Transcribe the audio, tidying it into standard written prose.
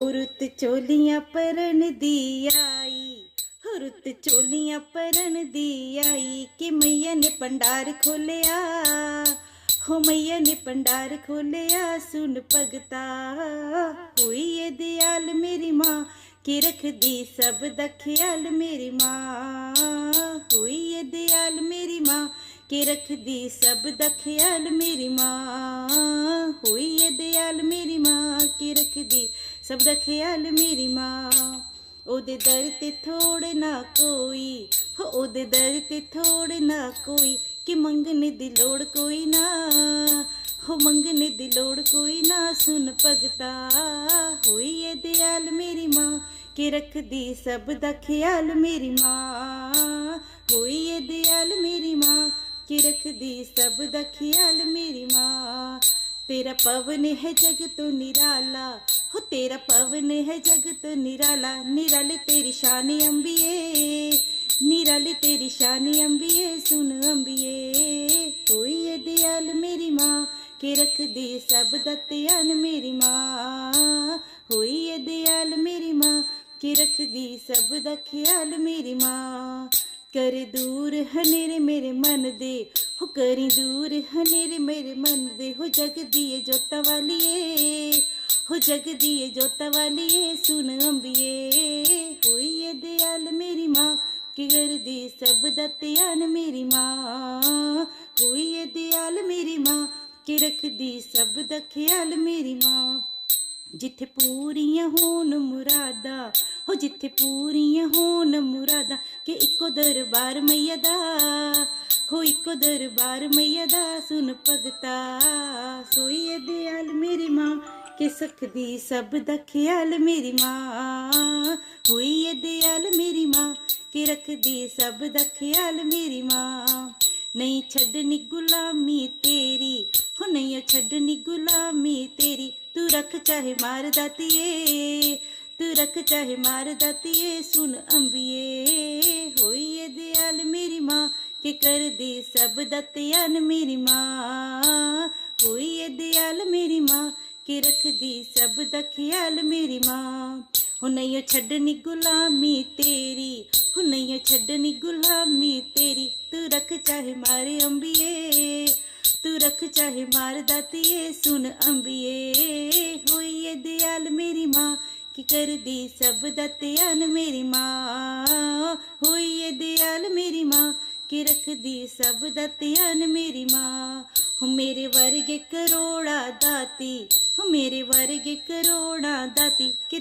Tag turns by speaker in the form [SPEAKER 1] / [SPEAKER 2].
[SPEAKER 1] रुत चोलियां परन दी आई, रुत चोलियां परन दी आई कि मैया ने भंडार खोलिया, हो मैया ने भंडार खोलिया। सुन भगता हुई ये दयाल मेरी माँ कि रख दी सब दा ख्याल मेरी माँ, हुई ये दयाल मेरी माँ कि रख दी सब दा ख्याल मेरी माँ, हुई ये दयाल मेरी माँ कि रख दी सब दा ख्याल मेरी माँ। ओदे दर ते थोड़ ना कोई, हो ओदे दर ते थोड़ ना कोई कि मंगने दी लोड़ कोई ना, हो मंगने दी लोड़ कोई ना। सुन भगता हुई ये दयाल मेरी माँ कि रख दी सब दा ख्याल मेरी माँ, हुई ये दयाल मेरी माँ कि रख दी सब दा ख्याल मेरी माँ। तेरा पवन है जग तो निराला, हो तेरा पवन है जग तो निराला, निराले तेरी शान अंबिये, निराले तेरी शान अंबिये। सुन अंबिये कोई ये दयाल मेरी माँ कि रख दी सब दा ध्यान मेरी माँ, हुई ये दयाल मेरी माँ कि रख दी सब दा ख्याल मेरी माँ। कर दूर हनेरे मेरे मन दे, हो करी दूर हनेरे मेरे मन दे, हो जग दिए जोता वालिए, हो जग दिए जोता वालिए। सुन अंबिये हुई ये दयाल मेरी माँ कि कर दी सब दा ध्यान मेरी माँ, हुई ये दयाल मेरी माँ कि रख दी सब दा ख्याल मेरी माँ। जिथे पूरियां होन मुरादा, हो जिथे पूरियां होन मुरादा कि इको दरबार मैया दा, हो इको दरबार मैया दा। सुन भगता सोई ये दयाल मेरी माँ कि सकदी सब दा ख्याल मेरी माँ, हुई ये दयाल मेरी माँ कि रखदी सब दा ख्याल मेरी माँ। नहीं छड्डनी गुलामी तेरी, हो नहीं छड्डनी गुलामी तेरी, तू रख चाहे मार दातिये, तू रख चाहे मार दातिये। सुन अंबिये होई ये दयाल मेरी माँ कि कर दी सब दा ध्यान मेरी माँ, होई ये दयाल मेरी माँ कि रख दी सब दा ख्याल मेरी माँ। हो नहीं छड्डनी गुलामी तेरी, हो नहीं छड्डनी गुलामी तेरी, तू रख चाहे मारे अंबिये, तू रख चाहे मार दातिये। सुन अंबिये हुई ये दयाल मेरी माँ कि कर दी सब दा ध्यान मेरी माँ, हुई ये दयाल मेरी माँ कि रख दी सब दा ध्यान मेरी माँ। हो मेरे वर्गे करोड़ा दाती, हो मेरे वर्गे करोड़ा दाती कि